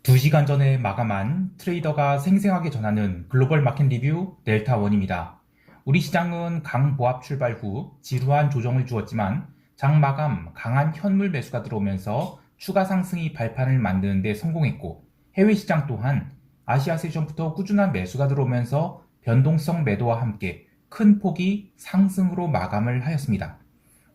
2시간 전에 마감한 트레이더가 생생하게 전하는 글로벌 마켓 리뷰 델타원입니다. 우리 시장은 강보합 출발 후 지루한 조정을 주었지만 장 마감 강한 현물 매수가 들어오면서 추가 상승이 발판을 만드는 데 성공했고, 해외 시장 또한 아시아 세션부터 꾸준한 매수가 들어오면서 변동성 매도와 함께 큰 폭이 상승으로 마감을 하였습니다.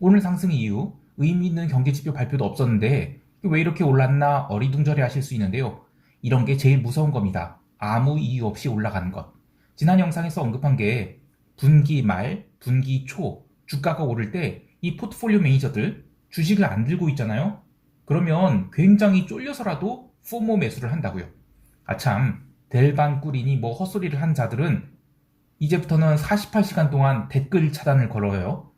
오늘 상승 이후 의미 있는 경제지표 발표도 없었는데 왜 이렇게 올랐나 어리둥절해 하실 수 있는데요. 이런 게 제일 무서운 겁니다. 아무 이유 없이 올라가는 것. 지난 영상에서 언급한 게 분기 말, 분기 초 주가가 오를 때 이 포트폴리오 매니저들 주식을 안 들고 있잖아요. 그러면 굉장히 쫄려서라도 포모 매수를 한다고요. 아참, 델반 꾸리니 뭐 헛소리를 한 자들은 이제부터는 48시간 동안 댓글 차단을 걸어요.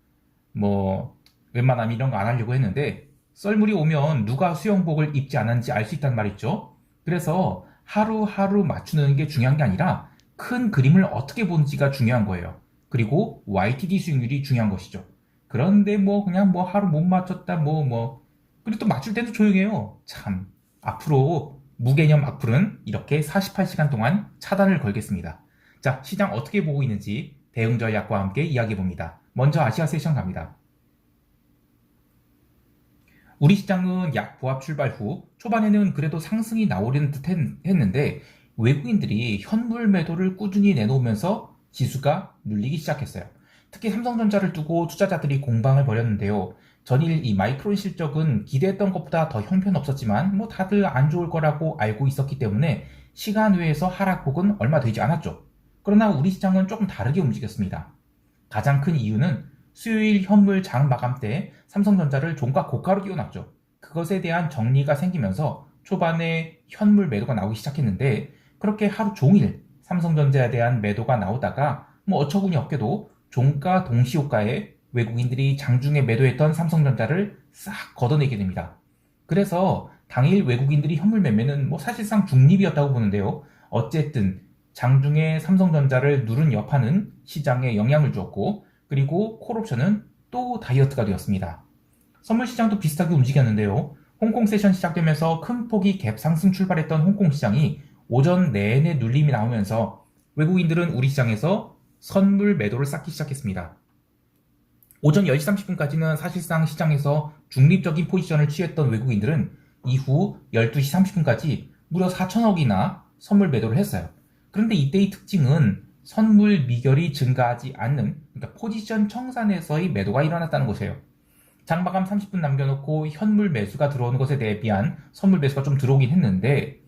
뭐 웬만하면 이런 거 안 하려고 했는데 썰물이 오면 누가 수영복을 입지 않았는지 알 수 있단 말이죠. 그래서 하루하루 맞추는 게 중요한 게 아니라 큰 그림을 어떻게 보는지가 중요한 거예요. 그리고 YTD 수익률이 중요한 것이죠. 그런데 뭐 그냥 뭐 하루 못 맞췄다 그리고 또 맞출 때도 조용해요. 참, 앞으로 무개념 악플은 이렇게 48시간 동안 차단을 걸겠습니다. 자, 시장 어떻게 보고 있는지 대응 전략과 함께 이야기해 봅니다. 먼저 아시아 세션 갑니다. 우리 시장은 약 보합 출발 후 초반에는 그래도 상승이 나오려는 듯 했는데 외국인들이 현물 매도를 꾸준히 내놓으면서 지수가 눌리기 시작했어요. 특히 삼성전자를 두고 투자자들이 공방을 벌였는데요. 전일 이 마이크론 실적은 기대했던 것보다 더 형편없었지만 뭐 다들 안 좋을 거라고 알고 있었기 때문에 시간 외에서 하락폭은 얼마 되지 않았죠. 그러나 우리 시장은 조금 다르게 움직였습니다. 가장 큰 이유는 수요일 현물 장 마감 때 삼성전자를 종가 고가로 띄워놨죠. 그것에 대한 정리가 생기면서 초반에 현물 매도가 나오기 시작했는데 그렇게 하루 종일 삼성전자에 대한 매도가 나오다가 뭐 어처구니 없게도 종가 동시호가에 외국인들이 장중에 매도했던 삼성전자를 싹 걷어내게 됩니다. 그래서 당일 외국인들이 현물 매매는 뭐 사실상 중립이었다고 보는데요. 어쨌든 장중에 삼성전자를 누른 여파는 시장에 영향을 주었고, 그리고 콜옵션은 또 다이어트가 되었습니다. 선물 시장도 비슷하게 움직였는데요. 홍콩 세션 시작되면서 큰 폭이 갭 상승 출발했던 홍콩 시장이 오전 내내 눌림이 나오면서 외국인들은 우리 시장에서 선물 매도를 쌓기 시작했습니다. 오전 10시 30분까지는 사실상 시장에서 중립적인 포지션을 취했던 외국인들은 이후 12시 30분까지 무려 4천억이나 선물 매도를 했어요. 그런데 이때의 특징은 선물 미결이 증가하지 않는, 그러니까 포지션 청산에서의 매도가 일어났다는 것이에요. 장마감 30분 남겨놓고 현물 매수가 들어오는 것에 대비한 선물 매수가 좀 들어오긴 했는데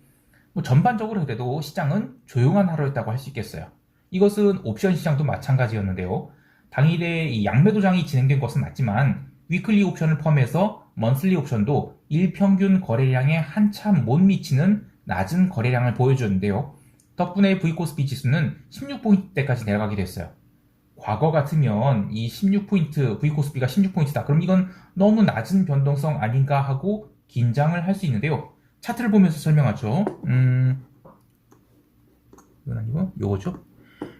뭐 전반적으로 그래도 시장은 조용한 하루였다고 할 수 있겠어요. 이것은 옵션 시장도 마찬가지였는데요. 당일에 이 양매도장이 진행된 것은 맞지만 위클리 옵션을 포함해서 먼슬리 옵션도 일평균 거래량에 한참 못 미치는 낮은 거래량을 보여줬는데요. 덕분에 V코스피 지수는 16포인트대까지 내려가게 됐어요. 과거 같으면 이 16포인트, V코스피가 16포인트다. 그럼 이건 너무 낮은 변동성 아닌가 하고 긴장을 할 수 있는데요. 차트를 보면서 설명하죠. 이건 아니고 요거죠.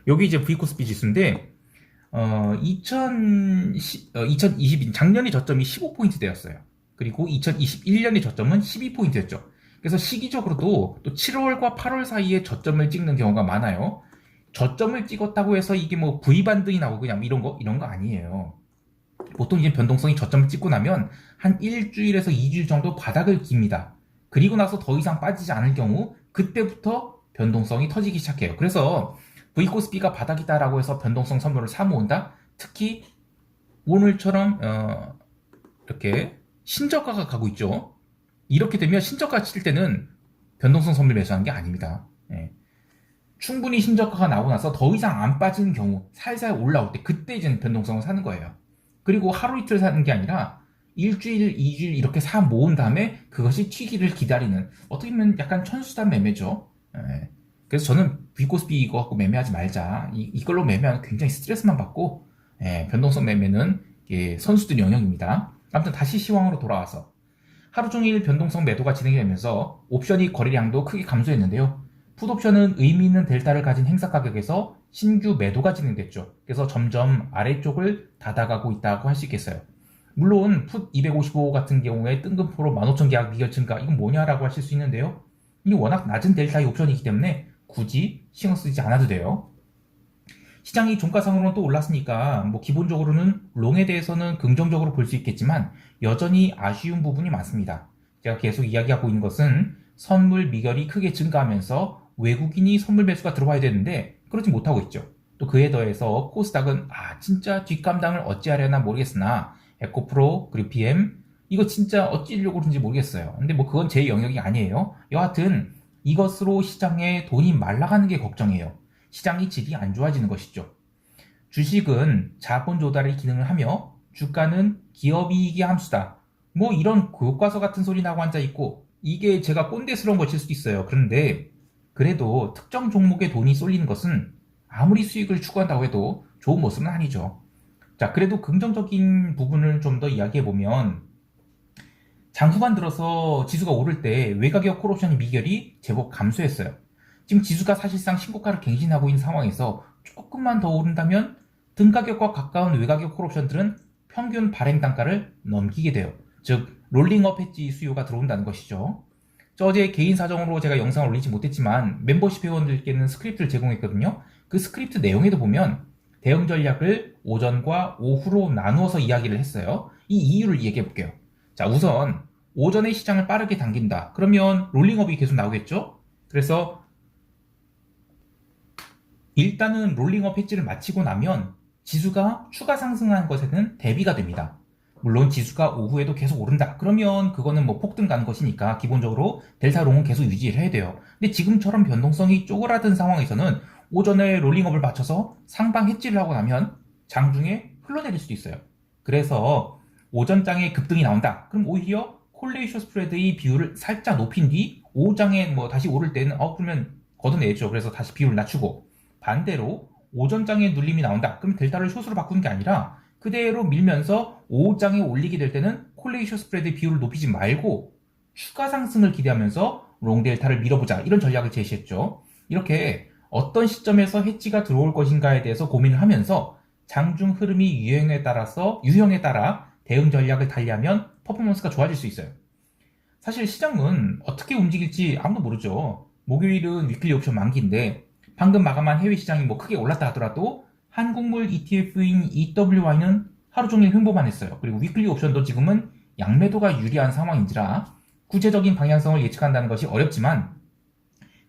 여기 이제 V코스피 지수인데 2020 작년의 저점이 15포인트대였어요. 그리고 2021년의 저점은 12포인트였죠. 그래서 시기적으로도 또 7월과 8월 사이에 저점을 찍는 경우가 많아요. 저점을 찍었다고 해서 이게 뭐 V 반등이 나오고 그냥 이런 거 아니에요. 보통 이제 변동성이 저점을 찍고 나면 한 일주일에서 2주일 정도 바닥을 깁니다. 그리고 나서 더 이상 빠지지 않을 경우 그때부터 변동성이 터지기 시작해요. 그래서 V코스피가 바닥이다라고 해서 변동성 선물을 사 모은다? 특히 오늘처럼 이렇게 신저가가 가고 있죠. 이렇게 되면 신저가 칠 때는 변동성 선물 매수하는 게 아닙니다. 예. 충분히 신저가가 나오고 나서 더 이상 안 빠지는 경우 살살 올라올 때 그때 이제 변동성을 사는 거예요. 그리고 하루 이틀 사는 게 아니라 일주일, 2주일 이렇게 사 모은 다음에 그것이 튀기를 기다리는, 어떻게 보면 약간 천수단 매매죠. 예. 그래서 저는 V코스피 이거 갖고 매매하지 말자. 이걸로 매매하면 굉장히 스트레스만 받고, 예, 변동성 매매는 선수들 영역입니다. 아무튼 다시 시황으로 돌아와서 하루 종일 변동성 매도가 진행이 되면서 옵션이 거래량도 크게 감소했는데요. 풋옵션은 의미 있는 델타를 가진 행사 가격에서 신규 매도가 진행됐죠. 그래서 점점 아래쪽을 닫아가고 있다고 할 수 있겠어요. 물론 풋 255 같은 경우에 뜬금포로 15,000계약 미결 증가, 이건 뭐냐라고 하실 수 있는데요. 이 워낙 낮은 델타의 옵션이기 때문에 굳이 신경 쓰지 않아도 돼요. 시장이 종가상으로는 또 올랐으니까 뭐 기본적으로는 롱에 대해서는 긍정적으로 볼 수 있겠지만 여전히 아쉬운 부분이 많습니다. 제가 계속 이야기하고 있는 것은 선물 미결이 크게 증가하면서 외국인이 선물 매수가 들어와야 되는데 그러지 못하고 있죠. 또 그에 더해서 코스닥은 진짜 뒷감당을 어찌하려나 모르겠으나 에코프로 그리고 BM 이거 진짜 어찌려고 그런지 모르겠어요. 근데 뭐 그건 제 영역이 아니에요. 여하튼 이것으로 시장에 돈이 말라가는 게 걱정이에요. 시장이 질이 안 좋아지는 것이죠. 주식은 자본 조달의 기능을 하며 주가는 기업이익의 함수다. 뭐 이런 교과서 같은 소리 나고 앉아있고 이게 제가 꼰대스러운 것일 수도 있어요. 그런데 그래도 특정 종목에 돈이 쏠리는 것은 아무리 수익을 추구한다고 해도 좋은 모습은 아니죠. 자, 그래도 긍정적인 부분을 좀 더 이야기해보면 장후반 들어서 지수가 오를 때 외곽역 콜옵션의 미결이 제법 감소했어요. 지금 지수가 사실상 신고가를 갱신하고 있는 상황에서 조금만 더 오른다면 등가격과 가까운 외곽역 콜옵션들은 평균 발행 단가를 넘기게 돼요. 즉 롤링업 해지 수요가 들어온다는 것이죠. 어제 개인 사정으로 제가 영상을 올리지 못했지만 멤버십 회원들께는 스크립트를 제공했거든요. 그 스크립트 내용에도 보면 대응 전략을 오전과 오후로 나누어서 이야기를 했어요. 이 이유를 얘기해 볼게요. 자, 우선 오전에 시장을 빠르게 당긴다. 그러면 롤링업이 계속 나오겠죠? 그래서 일단은 롤링업 해지를 마치고 나면 지수가 추가 상승한 것에는 대비가 됩니다. 물론 지수가 오후에도 계속 오른다. 그러면 그거는 뭐 폭등 가는 것이니까 기본적으로 델타롱은 계속 유지를 해야 돼요. 근데 지금처럼 변동성이 쪼그라든 상황에서는 오전에 롤링업을 맞춰서 상방 해지를 하고 나면 장중에 흘러내릴 수도 있어요. 그래서 오전장에 급등이 나온다. 그럼 오히려 콜레이션 스프레드의 비율을 살짝 높인 뒤 오후장에 뭐 다시 오를 때는 그러면 걷어내죠. 그래서 다시 비율을 낮추고 반대로 오전장에 눌림이 나온다. 그럼 델타를 숏으로 바꾸는 게 아니라 그대로 밀면서 오후장에 올리게 될 때는 콜레이션 스프레드 비율을 높이지 말고 추가 상승을 기대하면서 롱 델타를 밀어보자. 이런 전략을 제시했죠. 이렇게 어떤 시점에서 해지가 들어올 것인가에 대해서 고민을 하면서 장중 흐름이 유형에 따라 대응 전략을 달리하면 퍼포먼스가 좋아질 수 있어요. 사실 시장은 어떻게 움직일지 아무도 모르죠. 목요일은 위클리 옵션 만기인데 방금 마감한 해외 시장이 뭐 크게 올랐다 하더라도 한국물 ETF인 EWY는 하루 종일 횡보만 했어요. 그리고 위클리 옵션도 지금은 양매도가 유리한 상황인지라 구체적인 방향성을 예측한다는 것이 어렵지만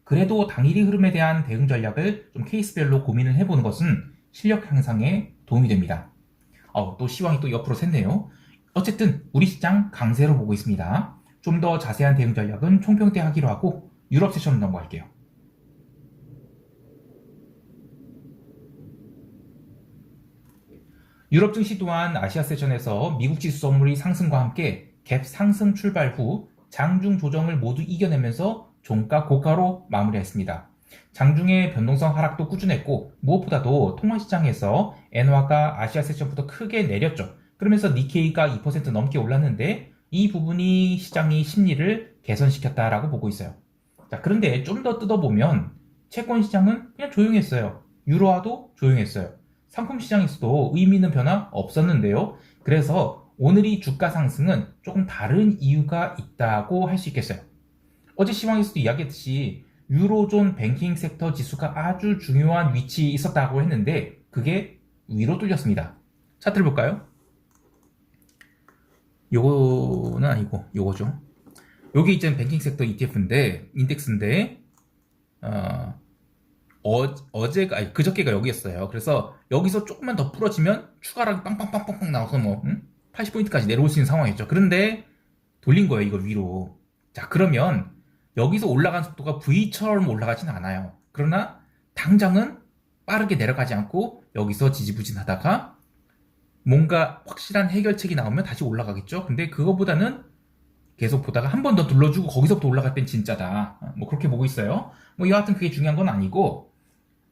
그래도 당일의 흐름에 대한 대응 전략을 좀 케이스별로 고민을 해보는 것은 실력 향상에 도움이 됩니다. 또 시황이 또 옆으로 샜네요. 어쨌든 우리 시장 강세로 보고 있습니다. 좀 더 자세한 대응 전략은 총평 때 하기로 하고 유럽 세션 넘어갈게요. 유럽 증시 또한 아시아 세션에서 미국 지수 선물이 상승과 함께 갭 상승 출발 후 장중 조정을 모두 이겨내면서 종가 고가로 마무리했습니다. 장중의 변동성 하락도 꾸준했고 무엇보다도 통화시장에서 엔화가 아시아 세션부터 크게 내렸죠. 그러면서 니케이가 2% 넘게 올랐는데 이 부분이 시장의 심리를 개선시켰다라고 보고 있어요. 자, 그런데 좀 더 뜯어보면 채권 시장은 그냥 조용했어요. 유로화도 조용했어요. 상품 시장에서도 의미 있는 변화 없었는데요. 그래서 오늘이 주가 상승은 조금 다른 이유가 있다고 할 수 있겠어요. 어제 시황에서도 이야기했듯이 유로존 뱅킹 섹터 지수가 아주 중요한 위치에 있었다고 했는데 그게 위로 뚫렸습니다. 차트를 볼까요? 요거는 아니고 요거죠. 요게 이제 뱅킹 섹터 ETF인데 인덱스인데 그저께가 여기였어요. 그래서 여기서 조금만 더 부러지면 추가락이 빵빵빵빵 나와서 80포인트까지 내려올 수 있는 상황이었죠. 그런데 돌린 거예요, 이걸 위로. 자, 그러면 여기서 올라간 속도가 V처럼 올라가진 않아요. 그러나 당장은 빠르게 내려가지 않고 여기서 지지부진하다가 뭔가 확실한 해결책이 나오면 다시 올라가겠죠. 근데 그거보다는 계속 보다가 한 번 더 눌러주고 거기서부터 올라갈 땐 진짜다. 뭐 그렇게 보고 있어요. 뭐 여하튼 그게 중요한 건 아니고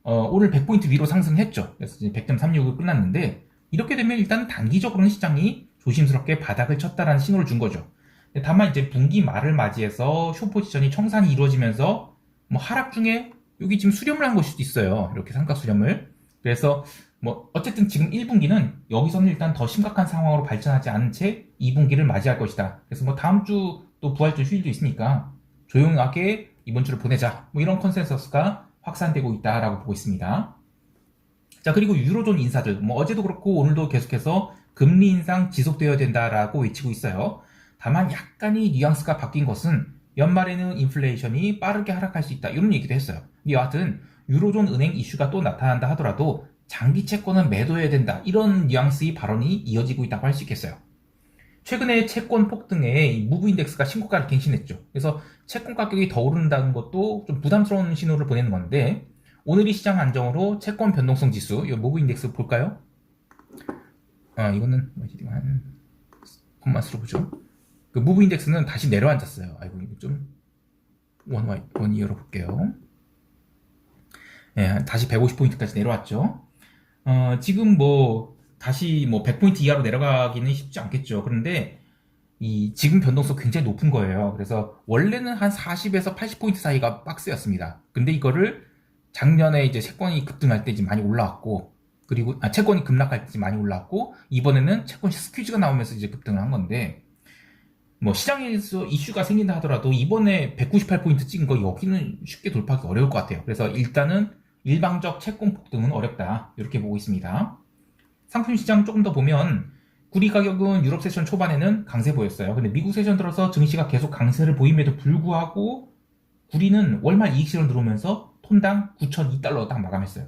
오늘 100포인트 위로 상승했죠. 그래서 이제 100.36을 끝났는데 이렇게 되면 일단 단기적으로는 시장이 조심스럽게 바닥을 쳤다라는 신호를 준 거죠. 다만 이제 분기 말을 맞이해서 숏 포지션이 청산이 이루어지면서 뭐 하락 중에 여기 지금 수렴을 한 것일 수도 있어요. 이렇게 삼각 수렴을. 그래서 뭐 어쨌든 지금 1분기는 여기서는 일단 더 심각한 상황으로 발전하지 않은 채 2분기를 맞이할 것이다. 그래서 뭐 다음 주 또 부활절 휴일도 있으니까 조용하게 이번 주를 보내자. 뭐 이런 컨센서스가 확산되고 있다라고 보고 있습니다. 자, 그리고 유로존 인사들, 뭐 어제도 그렇고 오늘도 계속해서 금리 인상 지속되어야 된다라고 외치고 있어요. 다만 약간의 뉘앙스가 바뀐 것은 연말에는 인플레이션이 빠르게 하락할 수 있다, 이런 얘기도 했어요. 여하튼 유로존 은행 이슈가 또 나타난다 하더라도 장기 채권은 매도해야 된다, 이런 뉘앙스의 발언이 이어지고 있다고 할 수 있겠어요. 최근에 채권 폭등에 무브 인덱스가 신고가를 갱신했죠. 그래서 채권 가격이 더 오른다는 것도 좀 부담스러운 신호를 보내는 건데, 오늘이 시장 안정으로 채권 변동성 지수, 이 무브 인덱스 볼까요? 이거는 한 컴마스로 보죠. 그 무브 인덱스는 다시 내려앉았어요. 아이고, 이거 좀 원 이어로 볼게요. 네, 다시 150포인트까지 내려왔죠. 지금 다시 100포인트 이하로 내려가기는 쉽지 않겠죠. 그런데 지금 변동성 굉장히 높은 거예요. 그래서 원래는 한 40에서 80포인트 사이가 박스였습니다. 근데 이거를 작년에 이제 채권이 급등할 때 이제 많이 올라왔고, 그리고 채권이 급락할 때 많이 올라왔고, 이번에는 채권 스퀴즈가 나오면서 이제 급등을 한 건데, 시장에서 이슈가 생긴다 하더라도 이번에 198포인트 찍은 거 여기는 쉽게 돌파하기 어려울 것 같아요. 그래서 일단은 일방적 채권 폭등은 어렵다, 이렇게 보고 있습니다. 상품 시장 조금 더 보면 구리 가격은 유럽 세션 초반에는 강세 보였어요. 근데 미국 세션 들어서 증시가 계속 강세를 보임에도 불구하고 구리는 월말 이익실현 들어오면서 톤당 9,002달러 딱 마감했어요.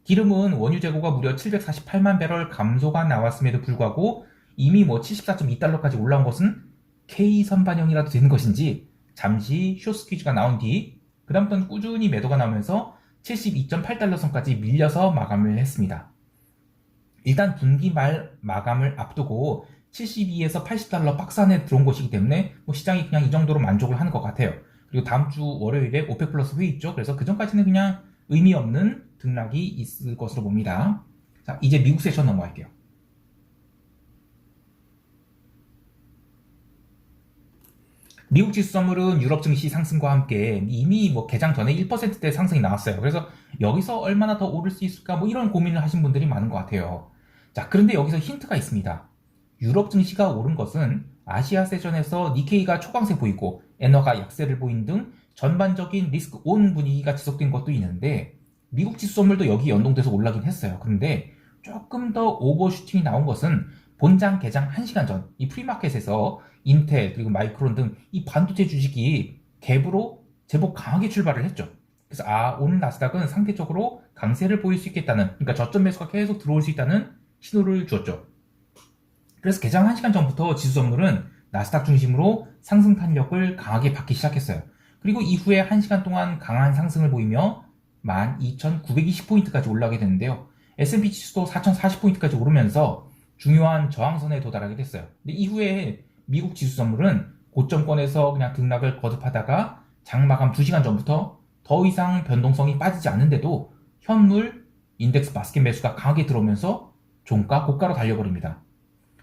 기름은 원유 재고가 무려 748만 배럴 감소가 나왔음에도 불구하고 이미 74.2달러까지 올라온 것은 K선 반영이라도 되는 것인지 잠시 숏스퀴즈가 나온 뒤 그 다음부터는 꾸준히 매도가 나오면서 72.8달러 선까지 밀려서 마감을 했습니다. 일단 분기 말 마감을 앞두고 72에서 80달러 박스 안에 들어온 것이기 때문에 시장이 그냥 이 정도로 만족을 하는 것 같아요. 그리고 다음 주 월요일에 오펙 플러스 회의 있죠. 그래서 그 전까지는 그냥 의미 없는 등락이 있을 것으로 봅니다. 자, 이제 미국 세션 넘어갈게요. 미국 지수 선물은 유럽 증시 상승과 함께 이미 개장 전에 1%대 상승이 나왔어요. 그래서 여기서 얼마나 더 오를 수 있을까 이런 고민을 하신 분들이 많은 것 같아요. 자, 그런데 여기서 힌트가 있습니다. 유럽 증시가 오른 것은 아시아 세션에서 니케이가 초강세 보이고 엔화가 약세를 보인 등 전반적인 리스크 온 분위기가 지속된 것도 있는데, 미국 지수 선물도 여기 연동돼서 올라긴 했어요. 그런데 조금 더 오버슈팅이 나온 것은 본장 개장 1시간 전 이 프리마켓에서 인텔 그리고 마이크론 등 이 반도체 주식이 갭으로 제법 강하게 출발을 했죠. 그래서 오늘 나스닥은 상대적으로 강세를 보일 수 있겠다는, 그러니까 저점 매수가 계속 들어올 수 있다는 신호를 주었죠. 그래서 개장 1시간 전부터 지수 선물은 나스닥 중심으로 상승 탄력을 강하게 받기 시작했어요. 그리고 이후에 1시간 동안 강한 상승을 보이며 12,920포인트까지 올라가게 되는데요. S&P 지수도 4,040포인트까지 오르면서 중요한 저항선에 도달하게 됐어요. 근데 이후에 미국 지수 선물은 고점권에서 그냥 등락을 거듭하다가 장마감 2시간 전부터 더 이상 변동성이 빠지지 않는데도 현물 인덱스 바스켓 매수가 강하게 들어오면서 종가 고가로 달려버립니다.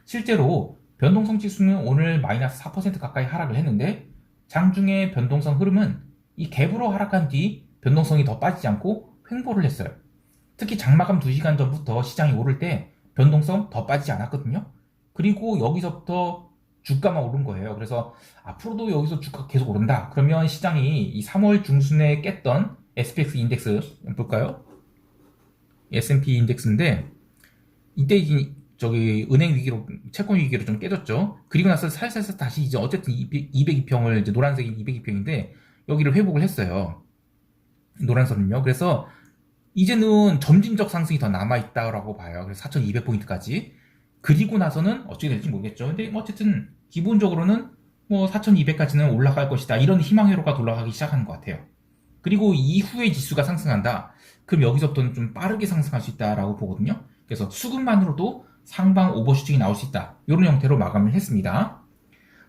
실제로 변동성 지수는 오늘 마이너스 4% 가까이 하락을 했는데, 장중의 변동성 흐름은 이 갭으로 하락한 뒤 변동성이 더 빠지지 않고 횡보를 했어요. 특히 장마감 2시간 전부터 시장이 오를 때 변동성 더 빠지지 않았거든요. 그리고 여기서부터 주가만 오른 거예요. 그래서 앞으로도 여기서 주가가 계속 오른다, 그러면 시장이 이 3월 중순에 깼던 SPX 인덱스 볼까요? S&P 인덱스인데 이때 은행 위기로, 채권 위기로 좀 깨졌죠. 그리고 나서 살살살 다시 이제 어쨌든 202평을 이제 노란색이 202평인데 여기를 회복을 했어요. 노란선은요. 그래서 이제는 점진적 상승이 더 남아있다라고 봐요. 그래서 4,200포인트까지. 그리고 나서는 어떻게 될지 모르겠죠. 근데 어쨌든 기본적으로는 4,200까지는 올라갈 것이다, 이런 희망회로가 돌아가기 시작하는 것 같아요. 그리고 이후에 지수가 상승한다, 그럼 여기서부터는 좀 빠르게 상승할 수 있다라고 보거든요. 그래서 수급만으로도 상방 오버슈팅이 나올 수 있다, 이런 형태로 마감을 했습니다.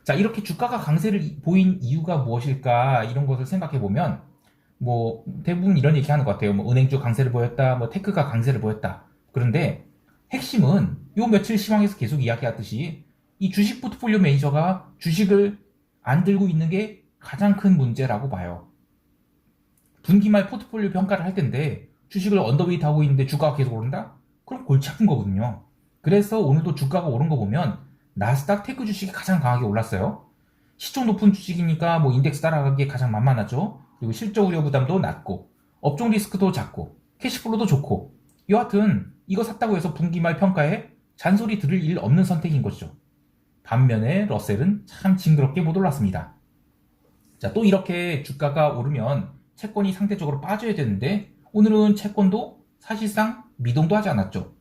자, 이렇게 주가가 강세를 보인 이유가 무엇일까, 이런 것을 생각해 보면 대부분 이런 얘기 하는 것 같아요. 은행주 강세를 보였다, 테크가 강세를 보였다. 그런데 핵심은 요 며칠 시황에서 계속 이야기하듯이 이 주식 포트폴리오 매니저가 주식을 안 들고 있는 게 가장 큰 문제라고 봐요. 분기말 포트폴리오 평가를 할 텐데 주식을 언더웨이트 하고 있는데 주가가 계속 오른다? 그럼 골치 아픈 거거든요. 그래서 오늘도 주가가 오른 거 보면 나스닥 테크 주식이 가장 강하게 올랐어요. 시총 높은 주식이니까 뭐 인덱스 따라가기에 가장 만만하죠. 그리고 실적 우려 부담도 낮고, 업종 리스크도 작고, 캐시플로도 좋고, 여하튼 이거 샀다고 해서 분기 말 평가에 잔소리 들을 일 없는 선택인 것이죠. 반면에 러셀은 참 징그럽게 못 올랐습니다. 자, 또 이렇게 주가가 오르면 채권이 상대적으로 빠져야 되는데 오늘은 채권도 사실상 미동도 하지 않았죠.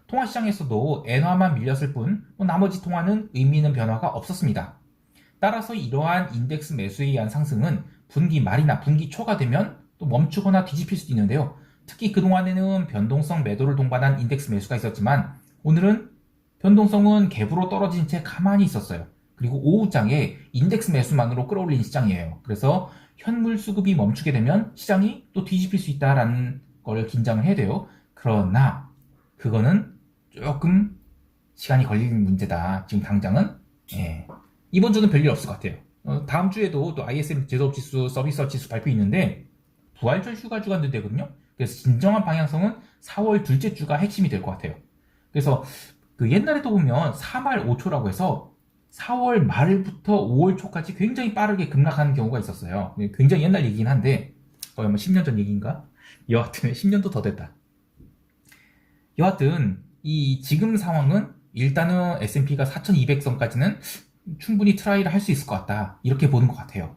통화시장에서도 엔화만 밀렸을 뿐 나머지 통화는 의미 있는 변화가 없었습니다. 따라서 이러한 인덱스 매수에 의한 상승은 분기 말이나 분기 초가 되면 또 멈추거나 뒤집힐 수도 있는데요. 특히 그동안에는 변동성 매도를 동반한 인덱스 매수가 있었지만 오늘은 변동성은 갭으로 떨어진 채 가만히 있었어요. 그리고 오후장에 인덱스 매수만으로 끌어올린 시장이에요. 그래서 현물 수급이 멈추게 되면 시장이 또 뒤집힐 수 있다라는 걸 긴장을 해야 돼요. 그러나 그거는 조금 시간이 걸리는 문제다. 지금 당장은 이번 주는 별일 없을 것 같아요. 다음 주에도 또 ISM 제조업지수, 서비스업지수 발표 있는데 부활절 휴가 주간도 되거든요. 그래서 진정한 방향성은 4월 둘째 주가 핵심이 될 것 같아요. 그래서 그 옛날에도 보면 4말 5초라고 해서 4월 말부터 5월 초까지 굉장히 빠르게 급락하는 경우가 있었어요. 굉장히 옛날 얘기긴 한데 거의 뭐 10년 전 얘기인가? 여하튼 10년도 더 됐다. 여하튼 이 지금 상황은 일단은 S&P가 4200선까지는 충분히 트라이를 할 수 있을 것 같다. 이렇게 보는 것 같아요.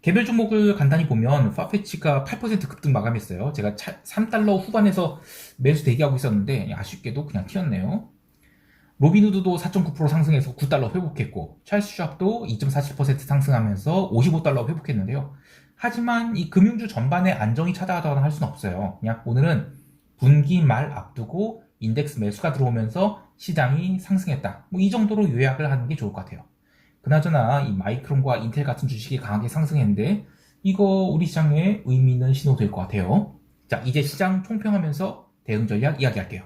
개별 종목을 간단히 보면 파페치가 8% 급등 마감했어요. 제가 3달러 후반에서 매수 대기하고 있었는데 아쉽게도 그냥 튀었네요. 로빈후드도 4.9% 상승해서 9달러 회복했고 찰스 샵도 2.47% 상승하면서 55달러 회복했는데요. 하지만 이 금융주 전반에 안정이 찾아가거나 할 수는 없어요. 그냥 오늘은 분기 말 앞두고 인덱스 매수가 들어오면서 시장이 상승했다. 뭐 이 정도로 요약을 하는 게 좋을 것 같아요. 그나저나 이 마이크론과 인텔 같은 주식이 강하게 상승했는데 이거 우리 시장에 의미 있는 신호 될 것 같아요. 자, 이제 시장 총평하면서 대응 전략 이야기할게요.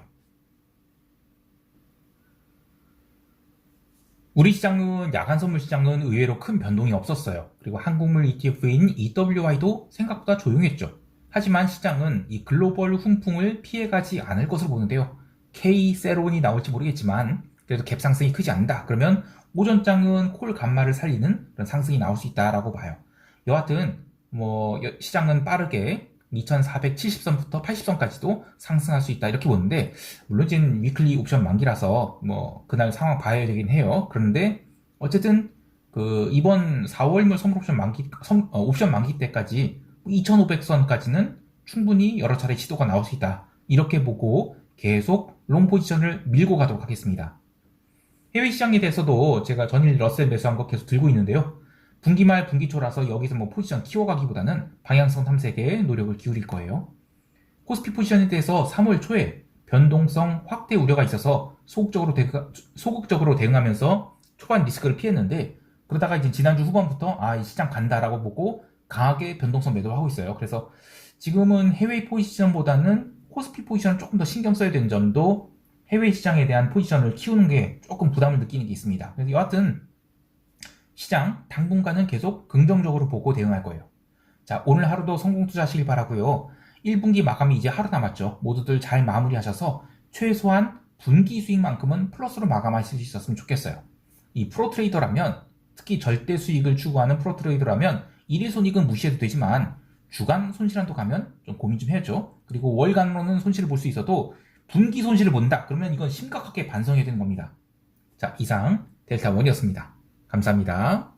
우리 시장은 야간 선물 시장은 의외로 큰 변동이 없었어요. 그리고 한국물 ETF인 EWY도 생각보다 조용했죠. 하지만 시장은 이 글로벌 훈풍을 피해가지 않을 것으로 보는데요. K-세론이 나올지 모르겠지만 그래도 갭 상승이 크지 않는다. 그러면 오전장은 콜 감마를 살리는 그런 상승이 나올 수 있다라고 봐요. 여하튼 뭐 시장은 빠르게 2470선부터 80선까지도 상승할 수 있다 이렇게 보는데 물론 지금 위클리 옵션 만기라서 뭐 그날 상황 봐야 되긴 해요. 그런데 어쨌든 그 이번 4월물 선물 옵션 만기 옵션 만기 때까지 2500선까지는 충분히 여러 차례 시도가 나올 수 있다. 이렇게 보고 계속 롱 포지션을 밀고 가도록 하겠습니다. 해외 시장에 대해서도 제가 전일 러셀 매수한 거 계속 들고 있는데요. 분기 말 분기 초라서 여기서 뭐 포지션 키워가기보다는 방향성 탐색에 노력을 기울일 거예요. 코스피 포지션에 대해서 3월 초에 변동성 확대 우려가 있어서 소극적으로 대응하면서 초반 리스크를 피했는데 그러다가 이제 지난주 후반부터 이 시장 간다라고 보고 강하게 변동성 매도를 하고 있어요. 그래서 지금은 해외 포지션보다는 코스피 포지션을 조금 더 신경 써야 되는 점도 해외 시장에 대한 포지션을 키우는 게 조금 부담을 느끼는 게 있습니다. 그래서 여하튼 시장 당분간은 계속 긍정적으로 보고 대응할 거예요. 자, 오늘 하루도 성공 투자하시길 바라고요. 1분기 마감이 이제 하루 남았죠. 모두들 잘 마무리하셔서 최소한 분기 수익만큼은 플러스로 마감하실 수 있었으면 좋겠어요. 이 프로트레이더라면 특히 절대 수익을 추구하는 프로트레이더라면 일일 손익은 무시해도 되지만 주간 손실한도 가면 좀 고민 좀 해야죠. 그리고 월간으로는 손실을 볼 수 있어도 분기 손실을 본다. 그러면 이건 심각하게 반성해야 되는 겁니다. 자, 이상 델타원이었습니다. 감사합니다.